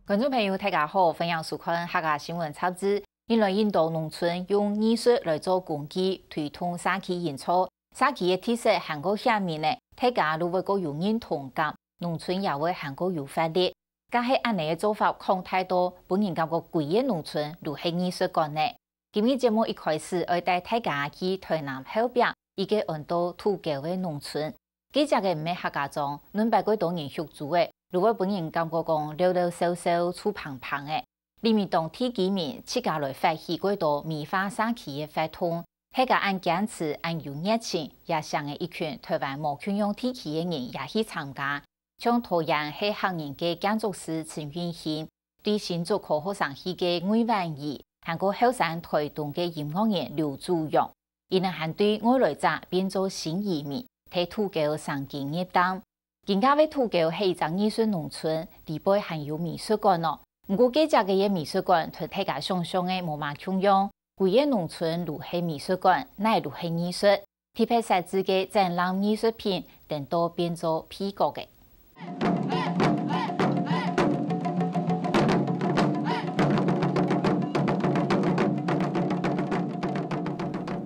观众朋友，大家好，欢迎收看客家新闻插枝。因来印度农村用艺术来做工具，推动社区营造。社区的特色韩国下面呢，大家如果个有认同感，农村也会韩国有发力。假系安尼的做法，看太多，本人感觉贵嘅农村如系艺术馆呢。今日节目一开始，我带大家去台南后边一个按到土狗的农村。记者嘅唔系客家庄，恁百几多年续租嘅。如果本人感觉讲溜溜瘦瘦、粗胖胖的，里面当天几面自家来发起几多棉花社区的活动，迄个按坚持、按有热情，也上的一群台湾无圈用天气的人也去参加。像桃园系行人嘅建筑师陈运兴，对新竹考学生去嘅魏万义，韩国后山台东嘅音乐人刘祖勇，伊能还对外来者变做新移民，替土狗上进入党。更加为土狗系一座艺术农村，里背还有美术馆哦。不过，这家嘅美术馆同大家想象的无嘛相样。贵嘅农村如系美术馆，乃如系艺术。特别设置嘅展览艺术品，等到变做屁股嘅。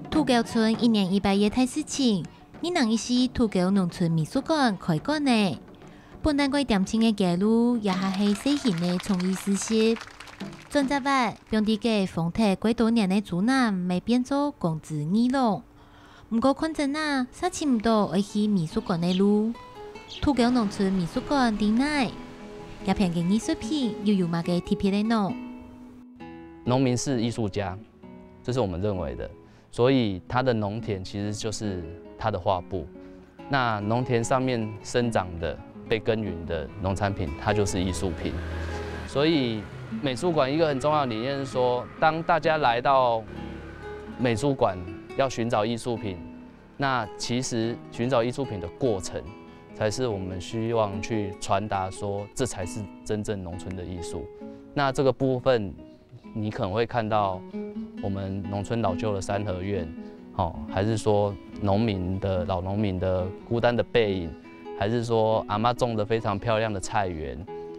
土狗村一年100year大事情。你能一时土狗农村美术馆开馆呢？本单贵点清的街路也系细型的创意实施。转则外，并地嘅风体几多年的主男未变做公子二龙。不过看真啊，啥差唔多会去美术馆的路。土狗农村美术馆伫内，也片嘅艺术品又有嘛嘅特别的呢？农民是艺术家，这是我们认为的。所以他的农田其实就是他的画布，那农田上面生长的、被耕耘的农产品，它就是艺术品。所以美术馆一个很重要的理念是说，当大家来到美术馆要寻找艺术品，那其实寻找艺术品的过程，才是我们希望去传达说，这才是真正农村的艺术。那这个部分，你可能会看到我们农村老旧的三合院，还是说老农民的孤单的背影，还是说阿嬷种的非常漂亮的菜园，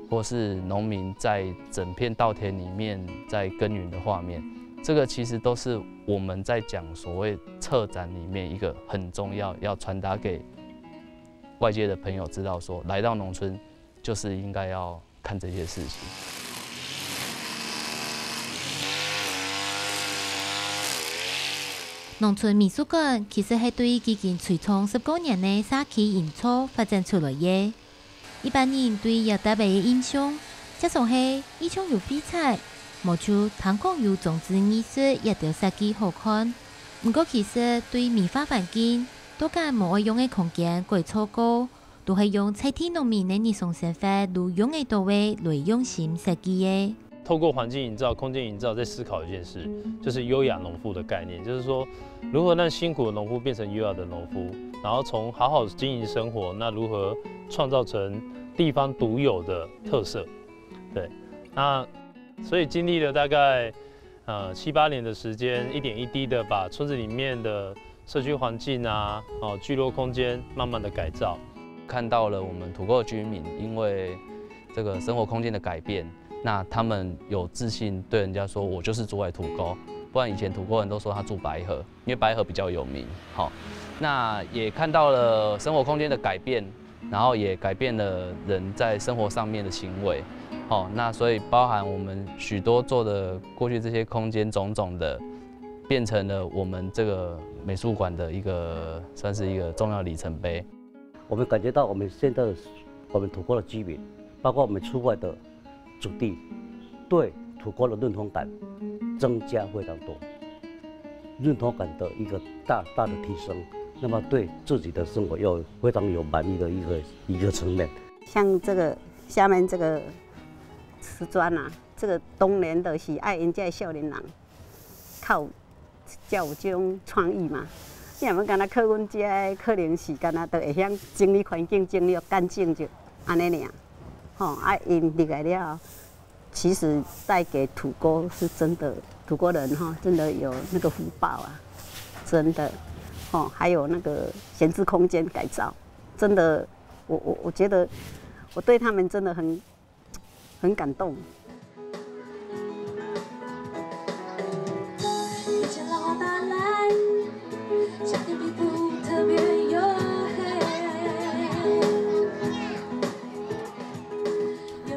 或是农民在整片稻田里面在耕耘的画面，这个其实都是我们在讲所谓策展里面一个很重要要传达给外界的朋友知道说，来到农村就是应该要看这些事情。农村美术馆其实是对已经推崇10多年的社区营造发展出来的。一般人对也特别的印象，加上是以前有比赛，无像谈讲有种植艺术也着设计好看。不过其实对美化环境，多间无爱用的空间过错高，都是用采地农民的日常生活如用的到位来用心设计的。透过环境营造、空间营造，在思考一件事，就是优雅农夫的概念，就是说，如何让辛苦的农夫变成优雅的农夫，然后从好好经营生活，那如何创造成地方独有的特色？对，那所以经历了大概7、8年的时间，一点一滴的把村子里面的社区环境啊、聚落空间慢慢的改造，看到了我们土狗居民因为这个生活空间的改变。那他们有自信对人家说，我就是住在土沟，不然以前土沟人都说他住白河，因为白河比较有名。好，那也看到了生活空间的改变，然后也改变了人在生活上面的行为。好，那所以包含我们许多做的过去这些空间种种的，变成了我们这个美术馆的算是一个重要里程碑。我们感觉到我们现在我们土沟的居民，包括我们出外的土地对土沟的认同感增加非常多，认同感的一个大大的提升，那么对自己的生活又非常有满意的一个层面。像这个下面这个瓷砖啊，这个当年的是爱因这少年人靠才有这种创意嘛。你若要干那靠阮这可能是干那都会晓整理环境、整理干净就安尼尔。因入来了，其实带给土沟是真的，土沟人真的有那个福报啊，真的，还有那个闲置空间改造，真的，我觉得我对他们真的很感动。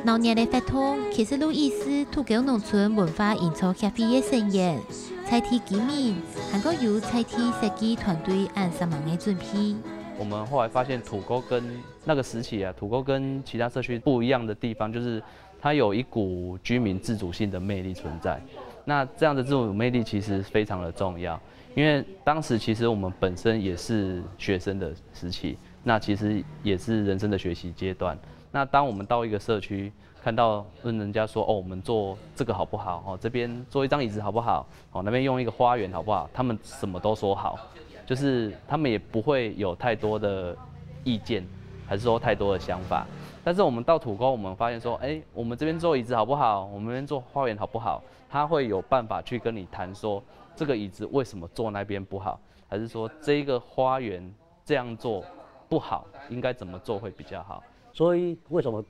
老年的发通，其实路易斯土狗农村文化营造协会的成员，采体居民，还个由采体设计团队按3万的准备。我们后来发现土沟跟那个时期啊，土沟跟其他社区不一样的地方，就是它有一股居民自主性的魅力存在。那这样的自主魅力其实非常的重要，因为当时其实我们本身也是学生的时期，那其实也是人生的学习阶段。那当我们到一个社区，看到问人家说哦，我们做这个好不好？哦，这边做一张椅子好不好？哦，那边用一个花园好不好？他们什么都说好，就是他们也不会有太多的意见，还是说太多的想法。但是我们到土沟，我们发现说，哎，我们这边做椅子好不好？我们这边做花园好不好？他会有办法去跟你谈说，这个椅子为什么做那边不好，还是说这个花园这样做不好，应该怎么做会比较好？所以为什么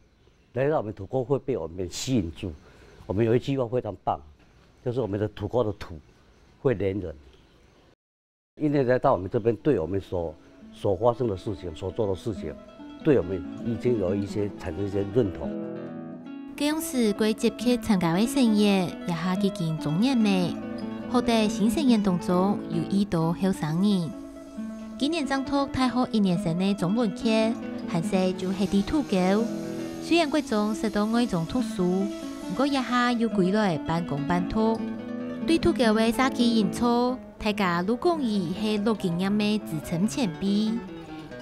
来到我们土沟会被我们吸引住？我们有一句话非常棒，就是我们的土沟的土会连人。因为来到我们这边，对我们所发生的事情、所做的事情，对我们已经有一些产生一些认同。这样时，贵接客参加的成员也下已经中年了，好在新成员当中有1到后生人。今年张拓太好1年生的中文课，还是就系地土狗。虽然贵中受到外种特殊，不过也下又归来半工半读。对土狗的早期演出，大家都讲伊是老经验的资深前辈，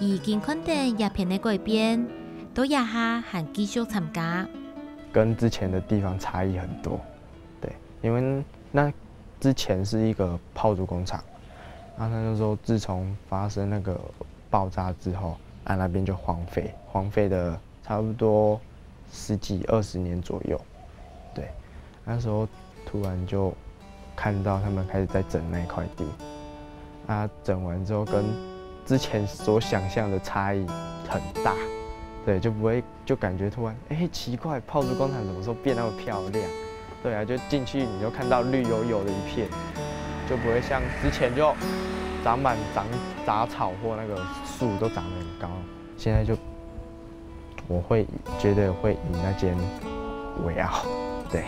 已经看到鸦片的改变，到也下还继续参加。跟之前的地方差异很多，对，因为那之前是一个炮竹工厂，然后他就说自从发生那个爆炸之后，那边就荒废的差不多10几20年左右，对，那时候突然就看到他们开始在整那一块地，整完之后跟之前所想象的差异很大。对，就不会就感觉突然，奇怪，炮竹工厂什么时候变那么漂亮？对啊，就进去你就看到绿油油的一片，就不会像之前就长满杂草或那个树都长得很高。现在就我会觉得会以那间为傲，对。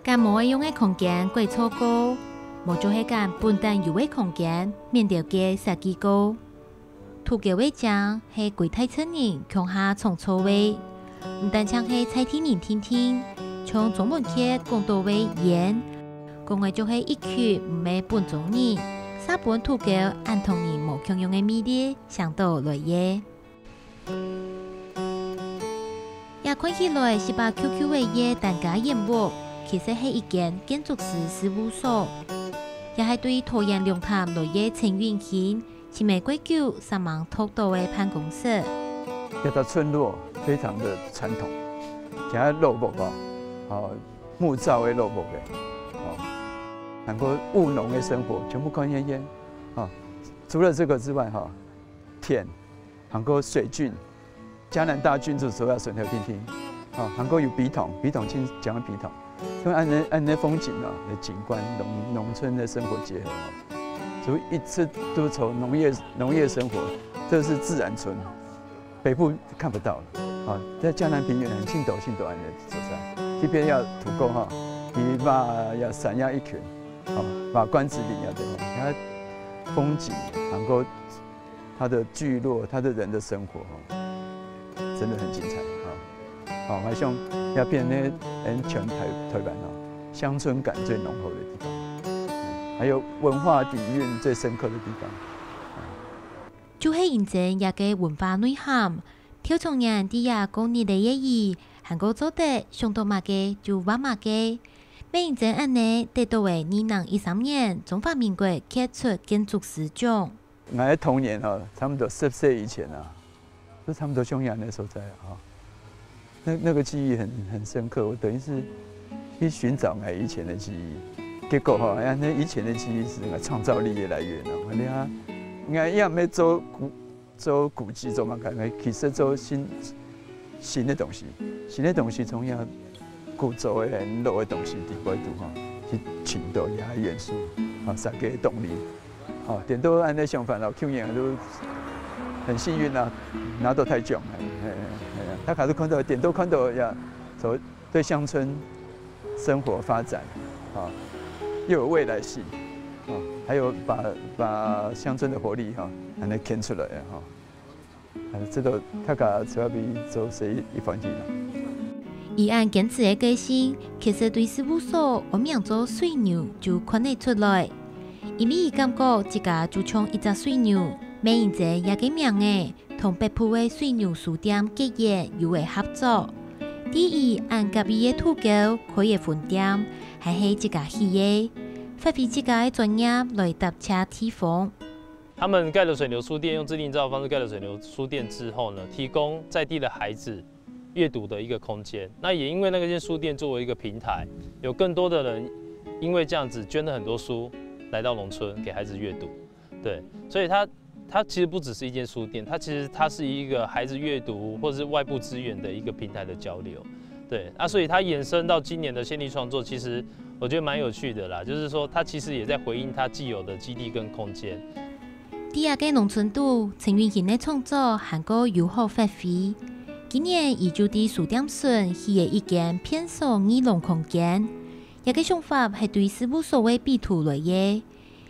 干无用的空间过错高，无就系干本单有的空间免掉嘅设计高。土狗尾奖是贵太村人强下创错位，唔但像是采听人听听，从中文课讲到为言，讲的就是一群唔系本种人，三本土狗按同人无共用的魅力相到来耶。也看起来是把 QQ 的嘢单家演活，其实是一间建筑师事务所，也是对拖延量探来嘢陈运勤。是玫瑰酒3万多度的办公室。这个村落非常的传统，像肉木木造的肉木的，很多务农的生活全部看烟烟，除了这个之外，田，很多水郡，嘉南大郡主所要水头听听，很多有笔筒进讲笔筒，因为按那风景的景观，农村的生活结合。所以一直都从农业生活，这是自然村，北部看不到了。在嘉南平原很信斗安的所在，这边要土沟你要山压一群，把关子岭要对吧？它风景，能够它的聚落，它的人的生活真的很精彩好像要变那全台湾乡村感最浓厚的地方。还有文化底蕴最深刻的地方，就是认真一个文化内涵。跳从人底下讲你的意义，韩国做的上到嘛个就挖嘛个。每认真安尼得到为2013年中华民国杰出建筑师奖。我的童年差不多10岁以前就差不多匈牙利所在那个记忆很深刻。我等于是去寻找我以前的记忆。结果那以前的记忆是创造力的来源应该要没做古迹做嘛看，其实做新的东西，新的东西从遐古早的很老的东西伫过度吼，去寻到遐的元素，啊，三个动力，哦，点都按那想法了，去年都很幸运啊，拿到台奖，他卡都看到点都看到呀，所对乡村生活发展，啊，又有未来性，啊，还有把乡村的活力哈，还能牵出来哈。这都他甲主要比做是一番子啦。伊按坚持的个性，其实对事务所我名做水牛就看得出来，因为伊感觉自家就像一只水牛，每一只也个名的，同北部的水牛书店结业又会合作。第二，按隔壁的土狗开的分店，还是一家企业，发挥自家的专业来搭车提防。他们盖了水牛书店，用自定造的方式盖了水牛书店之后呢，提供在地的孩子阅读的一个空间。那也因为那间书店作为一个平台，有更多的人因为这样子捐了很多书来到农村给孩子阅读。对，所以它其实不只是一间书店，它是一个孩子阅读或者是外部资源的一个平台的交流。对，所以它延伸到今年的献力创作，其实我觉得蛮有趣的啦，就是说它其实也在回应它既有的基地跟空间。第二个农村度陈云贤的创作还个友好发挥。今年伊就伫书店村起的一间偏属儿童空间，一个想法是对事务所的笔图来的，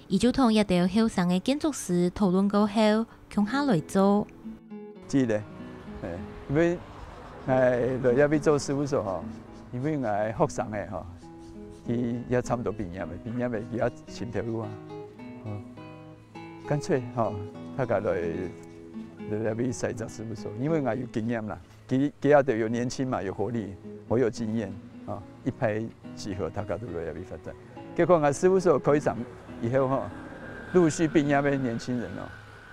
伊就同一条后生的建筑师讨论过后，共下来做。是的，因为来要做事务所吼，因为学生的吼，伊也差不多毕业的，伊也心跳路啊。干脆吼，他家来要赛造事务所，因为我有经验啦，其他都有年轻嘛，有活力，我有经验啊，一拍即合，他家都来要发展。结果我事务所开场以后吼，陆续毕业的年轻人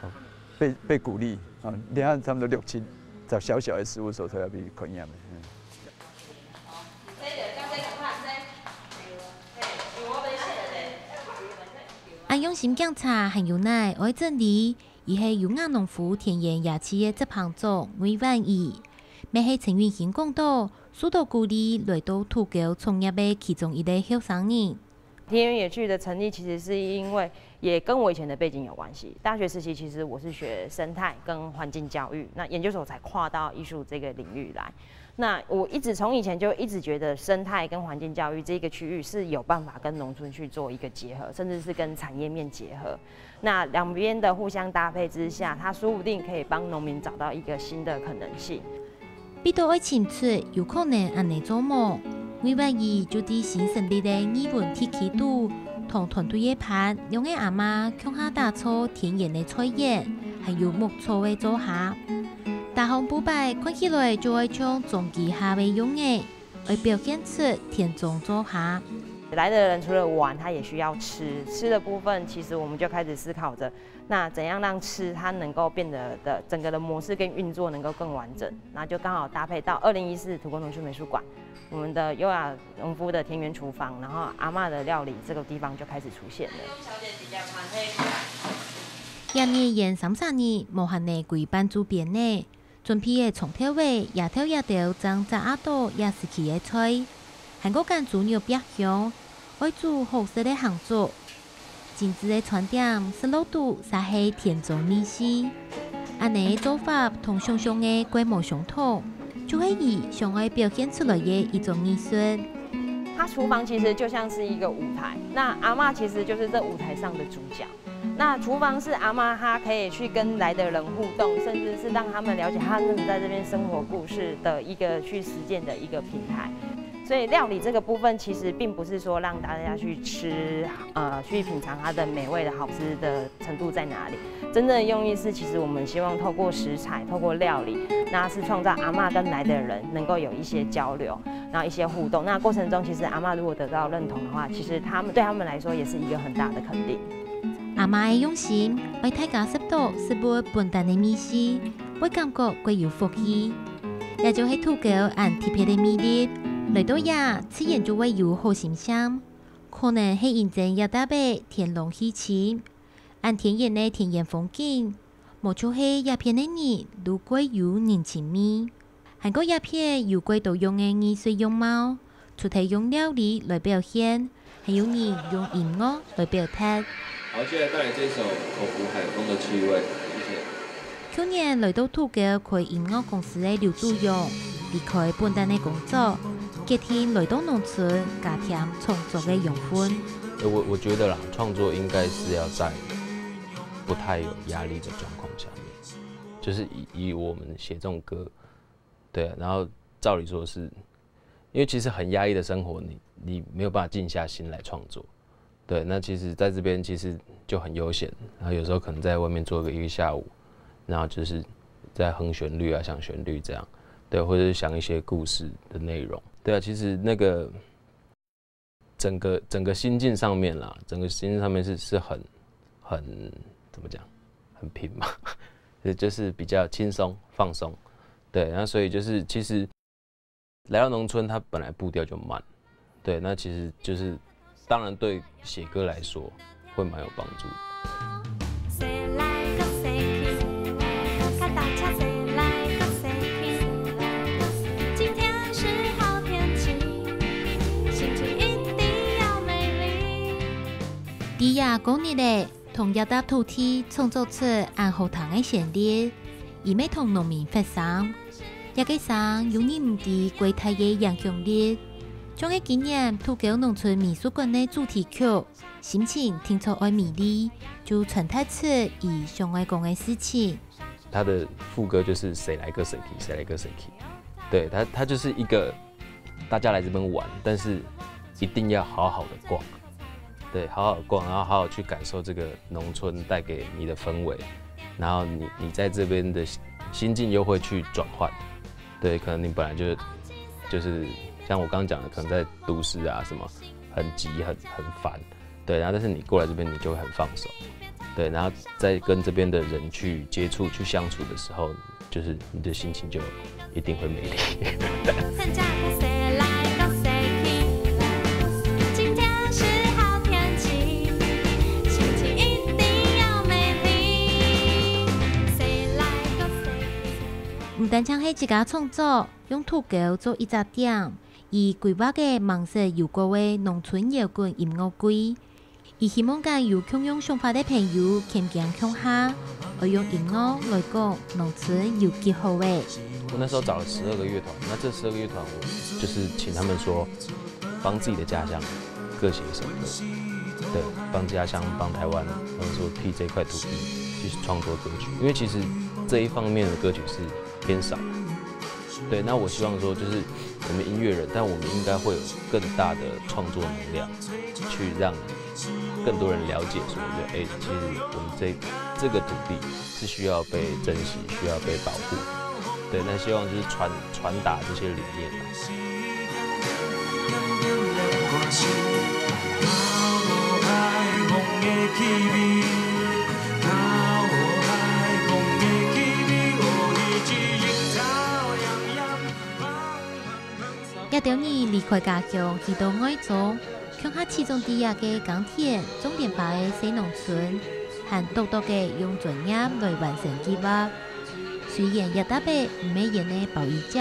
哦，被鼓励啊，你看差不多6、7找小的事务所才要被开业的。按用心检查很有耐，爱整理，伊是有雅农夫田园夜市的执行长魏万义。每系陈云贤讲到，受到鼓励来到土狗创业的其中一个后生人。田园野趣的成立，其实是因为也跟我以前的背景有关系。大学时期其实我是学生态跟环境教育，那研究所才跨到艺术这个领域来。那我从以前就一直觉得生态跟环境教育这个区域是有办法跟农村去做一个结合，甚至是跟产业面结合。那两边的互相搭配之下，它说不定可以帮农民找到一个新的可能性。比到爱清楚，有可能安尼做梦。魏万义就伫新成立的艺文体系度，同团队的拍，两个阿妈向下打造田园的菜叶，还有木草的组合。大红布摆看起来就会像种机下的用的，会表现出田中组合。来的人除了玩，他也需要吃。吃的部分，其实我们就开始思考着，那怎样让吃它能够变得的整个的模式跟运作能够更完整。那就刚好搭配到2014土工农村美术馆，我们的优雅农夫的田园厨房，然后阿嬷的料理这个地方就开始出现了。今年延33年，无限的规班主编呢，准备的从头尾也条将杂阿多也是其的菜。韩国间主牛别乡，爱做好食的行作，精致的餐点是老杜才是田中美食。安尼的做法同想象的规模相同，就是伊想要表现出来的一种艺术。它厨房其实就像是一个舞台，那阿嬷其实就是这舞台上的主角。那厨房是阿嬷，她可以去跟来的人互动，甚至是让他们了解他们在这边生活故事的一个去实践的一个平台。所以料理这个部分其实并不是说让大家去吃，去品尝它的美味的好吃的程度在哪里。真正的用意是，其实我们希望透过食材，透过料理，那是创造阿嬷跟来的人能够有一些交流，然后一些互动。那过程中，其实阿嬷如果得到认同的话，其实对他们来说也是一个很大的肯定。阿嬷的用心，为大家食到是不本地的美食，会感觉归有福气。也就是土狗按特别的魅力。来到呀，自然就会有好形象，可能是因真也搭配天龙喜庆，按田园的田园风景，无错是鸦片的你，如果有年轻味，韩国鸦片有贵多用的艺术样貌，除了用料理来表现，还有人用音乐来表达。好，接下来带来这首《口服海风的气味》，谢谢。去年来到土狗开音乐公司的刘祖勇，离开本地的工作，决定来到农村加添创作的养分。我觉得啦，创作应该是要在不太有压力的状况下面，就是以我们写这种歌，对，然后照理说是，因为其实很压抑的生活，你没有办法静下心来创作。对，那其实在这边其实就很悠闲，然后有时候可能在外面坐一个下午，然后就是在哼旋律啊、想旋律这样，对，或者是想一些故事的内容，对啊，其实那个整个心境上面啦，整个心境上面是很怎么讲，很平嘛，就是比较轻松放松，对，然后所以就是其实来到农村，它本来步调就慢，对，那其实就是。当然，对写歌来说会蛮有帮助的。今天是好天气，心情一定要美丽。迪亚讲日嘞，同亚达土地创作出按后堂的旋律，而未同农民发生，也加上有你唔知柜台嘅影响力。将喺今年土狗农村美术馆的主题曲《心情听出爱美丽》就传达出以上爱讲的事情。他的副歌就是谁来个谁去，谁来个谁去。对他就是一个大家来这边玩，但是一定要好好的逛，对，好好逛，然后好好去感受这个农村带给你的氛围，然后你在这边的心境又会去转换。对，可能你本来就是。像我刚刚讲的，可能在都市啊什么很急很烦，对，然后但是你过来这边你就会很放手，对，然后在跟这边的人去接触去相处的时候，就是你的心情就一定会美丽。今天是好天气，心情一定要美丽。唔单唱係自家創作，用土狗做一隻點。以規劃嘅網色有過嘅農村搖滾音樂季，而希望間有共用想法嘅朋友傾見共下，而用音樂來講農村有幾好嘅。我那時候找了12個樂團，那這12個樂團我就是請他們說，幫自己的家鄉各寫一首歌，對，幫家鄉幫台灣，然後說替這塊土地去創作歌曲，因為其實這一方面的歌曲是偏少。对，那我希望說，就是我們音樂人，但我們應該會有更大的創作能量，去讓更多人了解說，其實我們這個土地是需要被珍惜，需要被保護。對，那希望就是傳達這些理念。一條年離開家鄉去到外州，鄉下始終地下嘅耕田、種田把嘅小農村，和多多嘅用專業來完成計劃。雖然一大筆唔係人嘅保育者，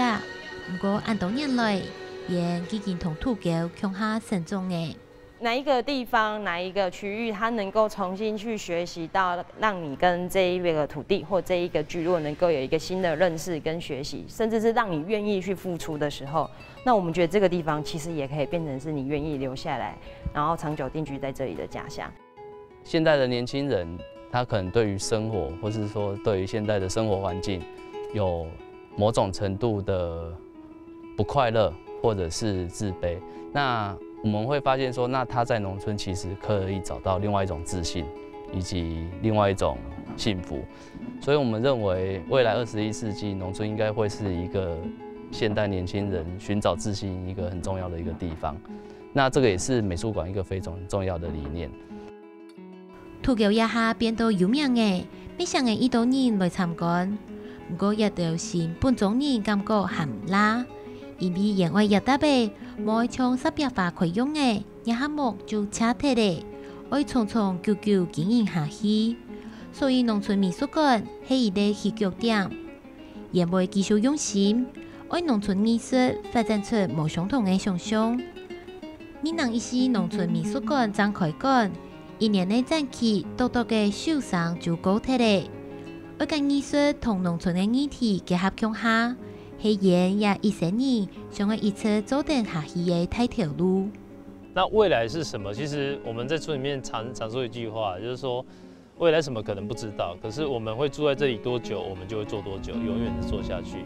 不過按多年來，也已經同土狗鄉下生長嘅。哪一个地方、哪一个区域，它能夠重新去學習到，讓你跟這一個土地或這一個聚落能夠有一個新的認識跟學習，甚至是讓你願意去付出的時候，那我們覺得這個地方其實也可以變成是你願意留下來，然後長久定居在這裡的家鄉。現在的年輕人，他可能對於生活，或是說對於現在的生活環境，有某種程度的不快樂，或者是自卑。那我們會發現說，那他在農村其實可以找到另外一種自信，以及另外一種幸福。所以我們認為，未來21世紀，農村應該會是一個現代年輕人尋找自信一個很重要的一個地方。那這個也是美術館一個非常重要的理念。土狗一下變到有名嘅，沒想嘅一多人來參觀，不過一條線本種人感覺含拉。因為因為一大輩冇從十八化開用嘅，一項目就拆退咧，愛長長久久經營下去。所以農村美術館係一個起腳點，也會繼續用心，为农村艺术发展出无相同的想象。闽南一时农村美术馆将开馆，1年的展期多多嘅秀上就高铁咧。而将艺术同农村的议题结合强下，是演也20年想要一次走定下去的大条路。那未来是什么？其实我们在村里面常说一句话，就是说未来什么可能不知道，可是我们会住在这里多久，我们就会做多久，永远的做下去。